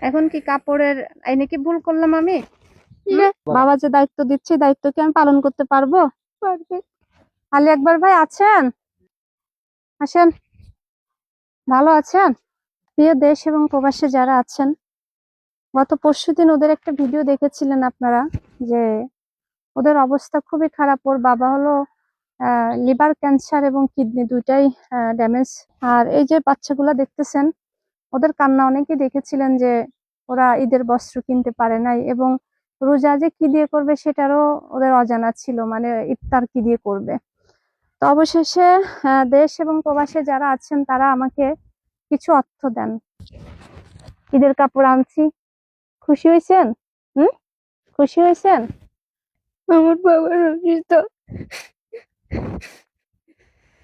এখন কি কাপড়ের এনে কি ভুল করলাম আমি? না। বাবা যে দায়িত্ব দিচ্ছে দায়িত্ব কি আমি পালন করতে পারবো? পারবে। আলী আকবর ভাই আছেন? আসেন। ভালো আছেন? প্রিয় দেশ এবং প্রবাসে যারা আছেন, গত পরশুদিন ওদের একটা ভিডিও দেখেছিলেন আপনারা, যে ওদের অবস্থা খুবই খারাপ। ওর বাবা হলো লিভার ক্যান্সার এবং কিডনি দুইটাই ড্যামেজ। আর এই যে বাচ্চাগুলা দেখতেছেন, ওদের কান্না অনেকেই দেখেছিলেন যে ওরা ঈদের বস্ত্র কিনতে পারে নাই, এবং রোজা যে কি দিয়ে করবে সেটারও ওদের অজানা ছিল, মানে ইফতার কি দিয়ে করবে। তো অবশেষে দেশ এবং প্রবাসে যারা আছেন তারা আমাকে কিছু অর্থ দেন। ঈদের কাপড় আনছি। খুশি হয়েছেন? হুম, খুশি হয়েছেন? আমার বাবার অসুস্থ।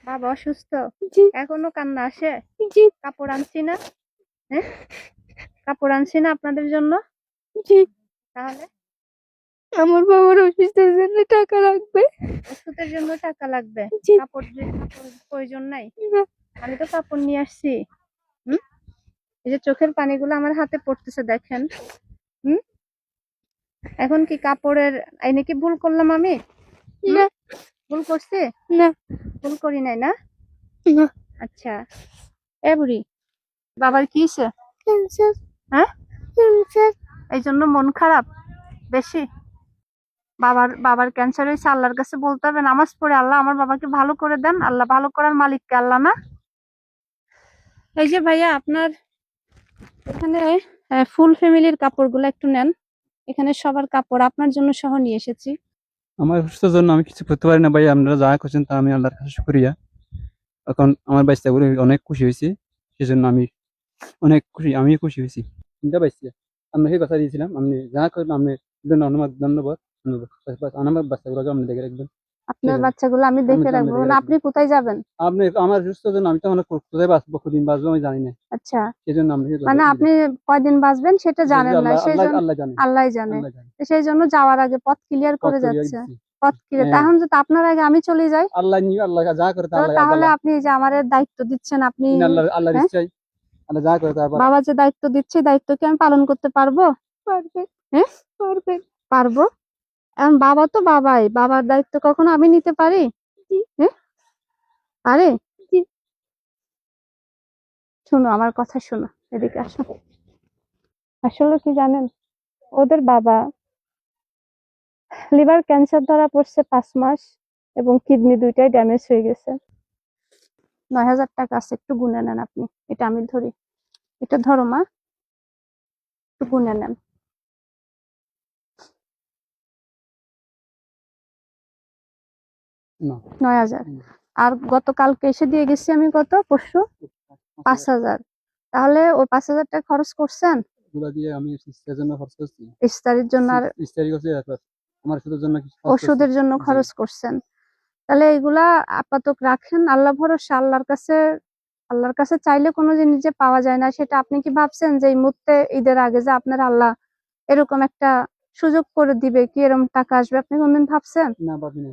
বাবা অসুস্থ? জি। এখনো কান্না আসে? জি। কাপড় আনছি না? হ্যাঁ, কাপড় আনছি না আপনাদের জন্য? জি। তাহলে আমার বাবার অসুস্থের জন্য টাকা লাগবে। ওষুধের জন্য টাকা লাগবে? জি। কাপড় প্রয়োজন নাই? না। আমি তো কাপড় নিয়ে আসছি। হুম, এই যে চোখের পানিগুলো আমার হাতে পড়তেছে দেখেন। হুম, এখন কি কাপড়ের এনে কি ভুল করলাম আমি? না। ভুল করছি? না। ভুল করি নাই না? না। আচ্ছা। এ বুড়ি, বাবার কি হয়েছে? ক্যান্সার। হ্যাঁ, ক্যান্সার। এই জন্য মন খারাপ বেশি? বাবার বাবার ক্যান্সার হয়েছে, আল্লাহর কাছে বলতে হবে নামাজ পড়ে, আল্লাহ আমার বাবাকে ভালো করে দেন। আল্লাহ ভালো করার মালিককে আল্লাহ না? এই যে ভাইয়া, আপনার এখানে ফুল ফ্যামিলির কাপড়গুলো একটু নেন। এখানে সবার কাপড় আপনার জন্য সহ নিয়ে এসেছি। আমার অসুস্থতার জন্য আমি কিছু করতে পারি না ভাই, আপনারা যা করছেন তা আমি আল্লাহর কাছে শুকরিয়া। এখন আমার বাচ্চা করে অনেক খুশি হয়েছি, সেজন্য আমি অনেক খুশি, আমি খুশি হয়েছি। চিন্তা পাইছি আপনাকে কথা দিয়েছিলাম, আপনি যা করবেন আপনি জন্য ধন্যবাদ ধন্যবাদ। বাস আমার বাচ্চাগুলোকে আপনি দেখে রাখবেন। আপনার সেজন্য বাচ্চাগুলো আমি আমি দেখে তো আপনি রাখবো দেখে না? রাখবেন। আপনি কোথায় যাবেন? আপনি আমার সুস্থতার জন্য আমি তো অনেক কোথায় বাঁচবো, কদিন বাঁচবো আমি জানি না, আচ্ছা, সেজন্য আপনাকে মানে আপনি কয়দিন বাঁচবেন সেটা জানেন না, আল্লাহ সেই আল্লাহ জন্য আল্লাহ জানে। আল্লাহ জানে। আল্লাহ জানে। সেই জন্য যাওয়ার আগে পথ ক্লিয়ার পথ করে করিয়ে যাচ্ছে। দিচ্ছি। পথ ক্লিয়ার, হ্যাঁ, তখন যদি আপনার আগে আমি চলে যাই, আল্লাহ নিয়ে আল্লাহ যা করে তা তো আল্লাহ তাহলে আল্লাহ আপনি যে আমার দায়িত্ব দিচ্ছেন, আপনি আল্লাহ আল্লাহর হ্যাঁ, ইচ্ছাই আল্লাহ যা করে তারপর। বাবা যে দায়িত্ব দিচ্ছে দায়িত্ব কি আমি পালন করতে পারবো? পারবে। হ্যাঁ, পারবে। পারবো। এখন বাবা তো বাবাই, বাবার দায়িত্ব কখনো আমি নিতে পারি? জি। হ্যাঁ, পারে? জি। শোনো, আমার কথা শোনো, এদিকে আসো। আসলে কি জানেন, ওদের বাবা লিভার ক্যান্সার ধরা পড়ছে 5 মাস, এবং কিডনি দুইটাই ড্যামেজ হয়ে গেছে। 9,000 টাকা আছে, একটু গুনে নেন আপনি। এটা আমি ধরি, এটা ধরো মা, একটু গুনে নেন। না 9,000। আর গতকালকে এসে দিয়ে গেছি আমি, কত পরশু? 5,000। তাহলে ওই 5,000 টাকা খরচ করছেন এগুলা দিয়ে আমি ইস্তারের জন্য খরচ করছি। ইফতারির জন্য আর ইস্তারি করছি, তারপর আমার ওষুধের জন্য কিছু খরচ করছি। ওষুধের জন্য জি। খরচ করছেন। তাহলে এগুলা আপাতত রাখেন, আল্লাহ ভরসা। আল্লাহর কাছে চাইলে কোনো জিনিস যে পাওয়া যায় না, সেটা আপনি কি ভাবছেন যে এই মুহূর্তে ঈদের আগে যে আপনার আল্লাহ এরকম একটা সুযোগ করে দিবে, কি এরকম টাকা আসবে, আপনি কোনদিন ভাবছেন? না ভাবি না।